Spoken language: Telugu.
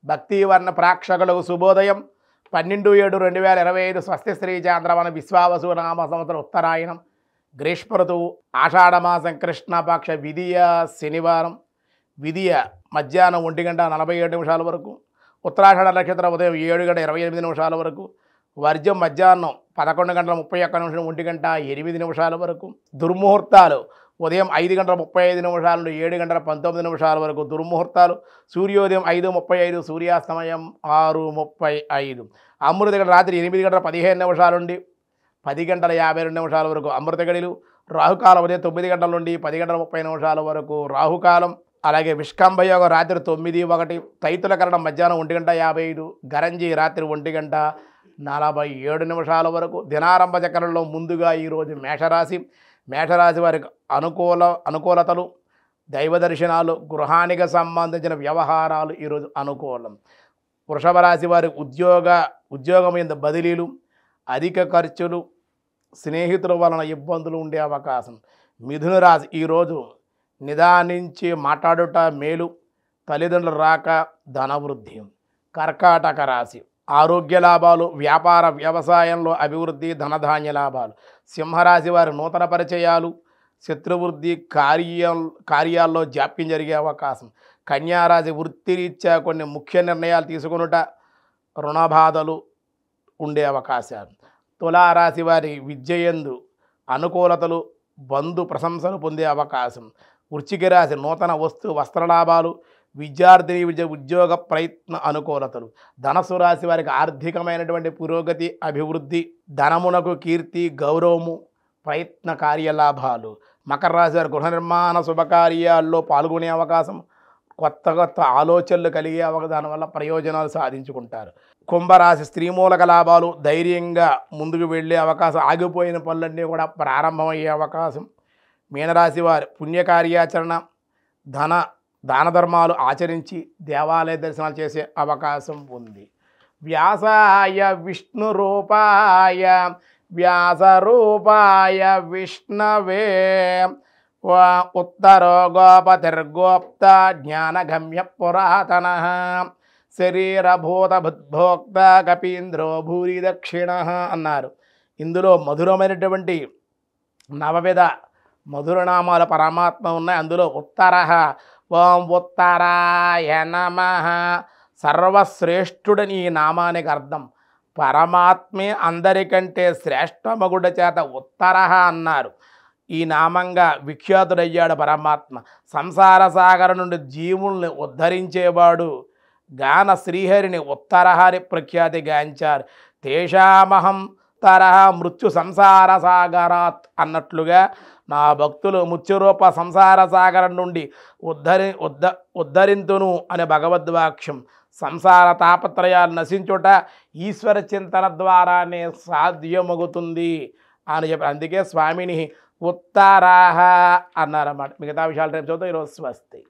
భక్తివర్ణ ప్రేక్షకులకు శుభోదయం. 12/7/2025 స్వస్తి శ్రీ చాంద్రవన విశ్వావసు నామ సంవత్సరం ఉత్తరాయణం గ్రీష్మ ఋతువు ఆషాఢమాసం కృష్ణపక్ష విధియ శనివారం. విధియ మధ్యాహ్నం 1:47 వరకు, ఉత్తరాషాఢ నక్షత్రం ఉదయం 7:28 వరకు, వర్జం మధ్యాహ్నం 11:31 1:08 వరకు, దుర్ముహూర్తాలు ఉదయం 5:35 నుండి 7:19 వరకు దుర్ముహూర్తాలు, సూర్యోదయం 5:35, సూర్యాస్తమయం 6:35, అమృత రాత్రి 8:15 నుండి 10:52 వరకు అమృత గడిలు, రాహుకాలం ఉదయం 9 నుండి 10:30 వరకు రాహుకాలం. అలాగే విష్కంభయోగం రాత్రి 9:01, తైతులకరణం మధ్యాహ్నం 1:55, గరంజి రాత్రి 1:47 వరకు. దినారంభ చక్రంలో ముందుగా ఈరోజు మేషరాశి వారికి అనుకూలతలు, దైవ దర్శనాలు, గృహానికి సంబంధించిన వ్యవహారాలు ఈరోజు అనుకూలం. వృషభ రాశి వారికి ఉద్యోగం మీద బదిలీలు, అధిక ఖర్చులు, స్నేహితుల వలన ఇబ్బందులు ఉండే అవకాశం. మిథున రాశి ఈరోజు నిదానించి మాట్లాడుట మేలు, తల్లిదండ్రుల రాక, ధనవృద్ధి. కర్కాటక రాశి ఆరోగ్య లాభాలు, వ్యాపార వ్యవసాయంలో అభివృద్ధి, ధనధాన్య లాభాలు. సింహరాశి వారి నూతన పరిచయాలు, శత్రువృద్ధి, కార్యాల్లో జాప్యం జరిగే అవకాశం. కన్యారాశి వృత్తిరీత్యా కొన్ని ముఖ్య నిర్ణయాలు తీసుకొనుట, రుణబాధలు ఉండే అవకాశాలు. తులారాశి వారి విద్యయందు అనుకూలతలు, బంధు ప్రశంసలు పొందే అవకాశం. వృశ్చిక రాశి నూతన వస్త్రలాభాలు, విద్యార్థిని ఉద్యోగ ప్రయత్న అనుకూలతలు. ధనస్సు రాశి వారికి ఆర్థికమైనటువంటి పురోగతి, అభివృద్ధి, ధనమునకు కీర్తి, గౌరవము, ప్రయత్న కార్యలాభాలు. మకర రాశి వారి గృహ నిర్మాణ శుభకార్యాల్లో పాల్గొనే అవకాశం, కొత్త ఆలోచనలు కలిగే అవగాహన వల్ల ప్రయోజనాలు సాధించుకుంటారు. కుంభరాశి స్త్రీమూలక లాభాలు, ధైర్యంగా ముందుకు వెళ్ళే అవకాశం, ఆగిపోయిన పనులన్నీ కూడా ప్రారంభమయ్యే అవకాశం. మీనరాశి వారి పుణ్యకార్యాచరణ, దాన ధర్మాలు ఆచరించి దేవాలయ దర్శనాలు చేసే అవకాశం ఉంది. వ్యాసాయ విష్ణురూపాయ వ్యాసరూపాయ విష్ణవే ఉత్తరో గోపతిర్గోప్త జ్ఞానగమ్య పురాతన శరీరభూత బుద్భోక్త కపీంద్రో భూరి దక్షిణ అన్నారు. ఇందులో మధురమైనటువంటి నవవిధ మధురనామాల పరమాత్మ ఉన్నాయి. అందులో ఉత్తరః, ఓం ఉత్తరాయ నమః, సర్వశ్రేష్ఠుడని ఈ నామానికి అర్థం. పరమాత్మే అందరికంటే శ్రేష్టమగుడ చేత ఉత్తరః అన్నారు. ఈ నామంగా విఖ్యాతుడయ్యాడు పరమాత్మ. సంసార సాగర నుండి జీవుల్ని ఉద్ధరించేవాడు. గాన శ్రీహరిని ఉత్తరహరి ప్రఖ్యాతి గాంచారు. తేషామహం తరహ మృత్యు సంసార సాగరాత్ అన్నట్లుగా నా భక్తులు మృత్యురూప సంసార సాగరం నుండి ఉద్ధరింతును అనే భగవద్వాక్యం. సంసార తాపత్రయాలు నశించుట ఈశ్వర చింతన ద్వారానే సాధ్యమగుతుంది అని చెప్పి అందుకే స్వామిని ఉత్తరాహ అన్నారన్నమాట. మిగతా విషయాలు రేపు చూద్దాం. ఈరోజు స్వస్తి.